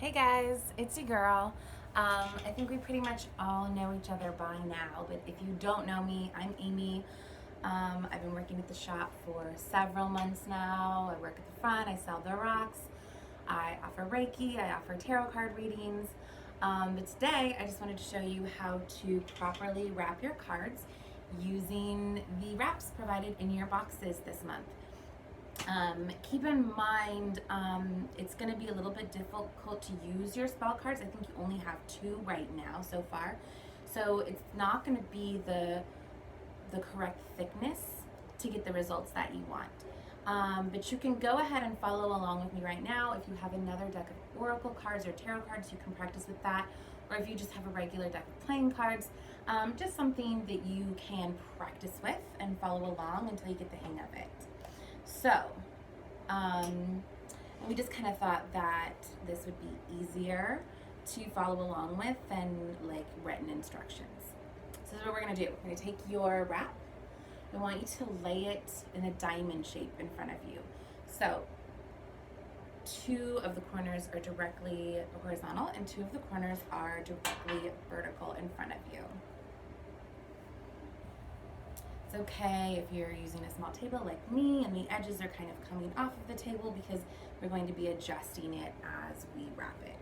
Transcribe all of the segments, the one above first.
Hey guys, it's your girl. I think we pretty much all know each other by now, but if you don't know me, I'm Aimee. I've been working at the shop for several months now. I work at the front, I sell the rocks, I offer Reiki, I offer tarot card readings. But today I just wanted to show you how to properly wrap your cards using the wraps provided in your boxes this month. Keep in mind, it's going to be a little bit difficult to use your spell cards. I think you only have 2 right now so far. So it's not going to be the correct thickness to get the results that you want. But you can go ahead and follow along with me right now. If you have another deck of oracle cards or tarot cards, you can practice with that. Or if you just have a regular deck of playing cards, just something that you can practice with and follow along until you get the hang of it. So, we just kind of thought that this would be easier to follow along with than like written instructions. So this is what we're going to do. We're going to take your wrap. We want you to lay it in a diamond shape in front of you. So 2 of the corners are directly horizontal and 2 of the corners are directly vertical in front of you. It's okay if you're using a small table like me and the edges are kind of coming off of the table because we're going to be adjusting it as we wrap it.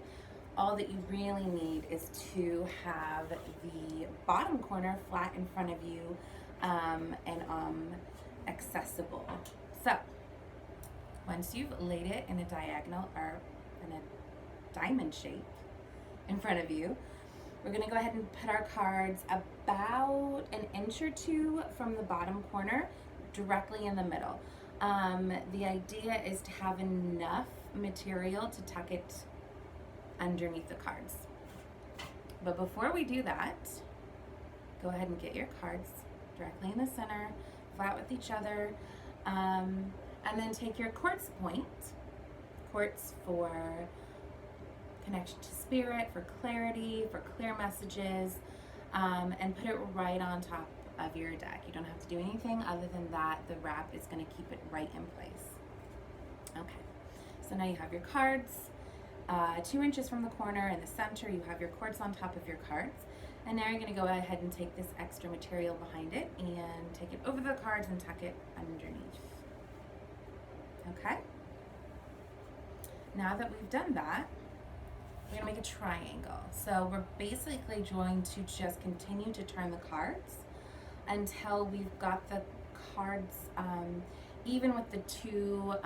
All that you really need is to have the bottom corner flat in front of you and accessible. So once you've laid it in a diagonal or in a diamond shape in front of you, we're going to go ahead and put our cards about an inch or 2 from the bottom corner, directly in the middle. The idea is to have enough material to tuck it underneath the cards. But before we do that, go ahead and get your cards directly in the center, flat with each other, and then take your quartz point, quartz for connection to spirit, for clarity, for clear messages, and put it right on top of your deck. You don't have to do anything other than that. The wrap is going to keep it right in place. Okay, so now you have your cards 2 inches from the corner in the center. You have your quartz on top of your cards, and now you're going to go ahead and take this extra material behind it and take it over the cards and tuck it underneath. Okay, now that we've done that, we're going to make a triangle. So we're basically going to just continue to turn the cards until we've got the cards even with the 2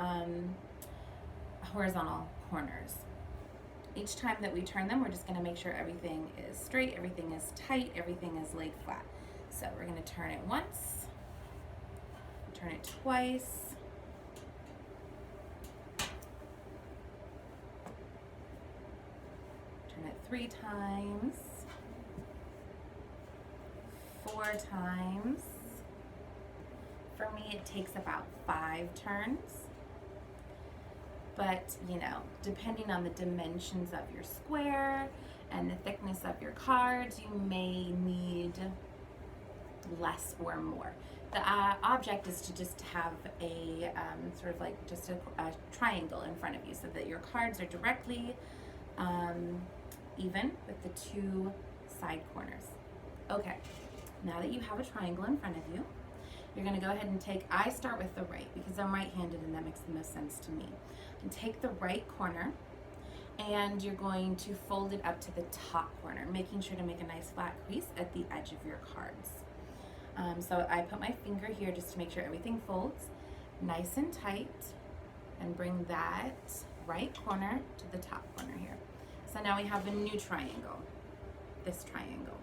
horizontal corners. Each time that we turn them, we're just going to make sure everything is straight, everything is tight, everything is laid flat. So we're going to turn it once, turn it twice, turn it 3 times, 4 times. For me, it takes about 5 turns. But, you know, depending on the dimensions of your square and the thickness of your cards, you may need less or more. The object is to just have a sort of like just a triangle in front of you so that your cards are directly even with the 2 side corners. Okay, now that you have a triangle in front of you, you're going to go ahead and I start with the right because I'm right-handed and that makes the most sense to me. And take the right corner and you're going to fold it up to the top corner, making sure to make a nice flat crease at the edge of your cards. So I put my finger here just to make sure everything folds nice and tight and bring that right corner to the top corner here. So now we have a new triangle, this triangle.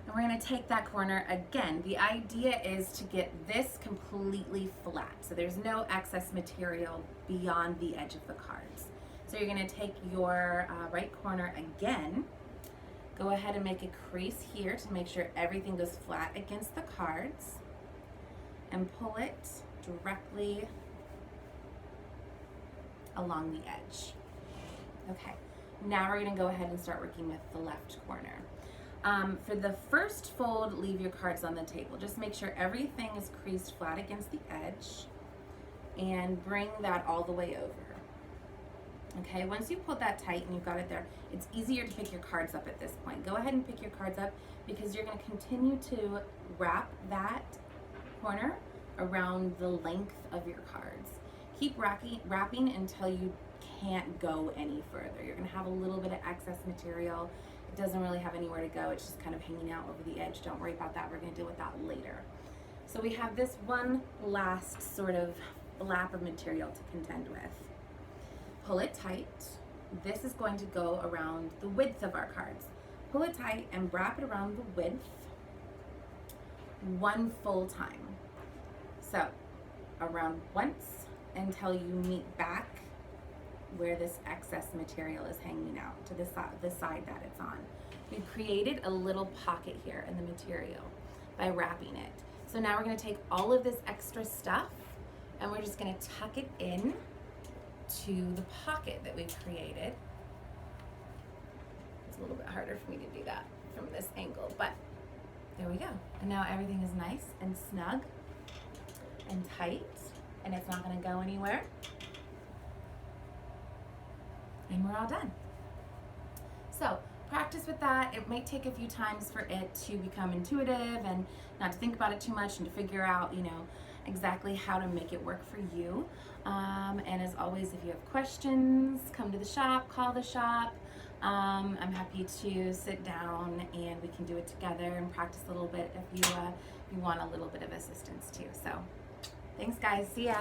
And we're going to take that corner again. The idea is to get this completely flat, so there's no excess material beyond the edge of the cards. So you're going to take your right corner again, go ahead and make a crease here to make sure everything goes flat against the cards, and pull it directly along the edge. Okay, now we're going to go ahead and start working with the left corner. For the first fold, leave your cards on the table. Just make sure everything is creased flat against the edge and bring that all the way over. Okay, once you pulled that tight and you've got it there, it's easier to pick your cards up at this point. Go ahead and pick your cards up because you're going to continue to wrap that corner around the length of your cards. Keep wrapping until you can't go any further. You're going to have a little bit of excess material. It doesn't really have anywhere to go. It's just kind of hanging out over the edge. Don't worry about that. We're going to deal with that later. So we have this one last sort of flap of material to contend with. Pull it tight. This is going to go around the width of our cards. Pull it tight and wrap it around the width one full time. So around once until you meet back where this excess material is hanging out to the side that it's on. We've created a little pocket here in the material by wrapping it. So now we're going to take all of this extra stuff and we're just going to tuck it in to the pocket that we've created. It's a little bit harder for me to do that from this angle, but there we go. And now everything is nice and snug and tight, and it's not going to go anywhere. And we're all done. So practice with that. It might take a few times for it to become intuitive and not to think about it too much and to figure out, exactly how to make it work for you. And as always, if you have questions, come to the shop, call the shop. I'm happy to sit down and we can do it together and practice a little bit if you want a little bit of assistance too. So thanks guys, see ya.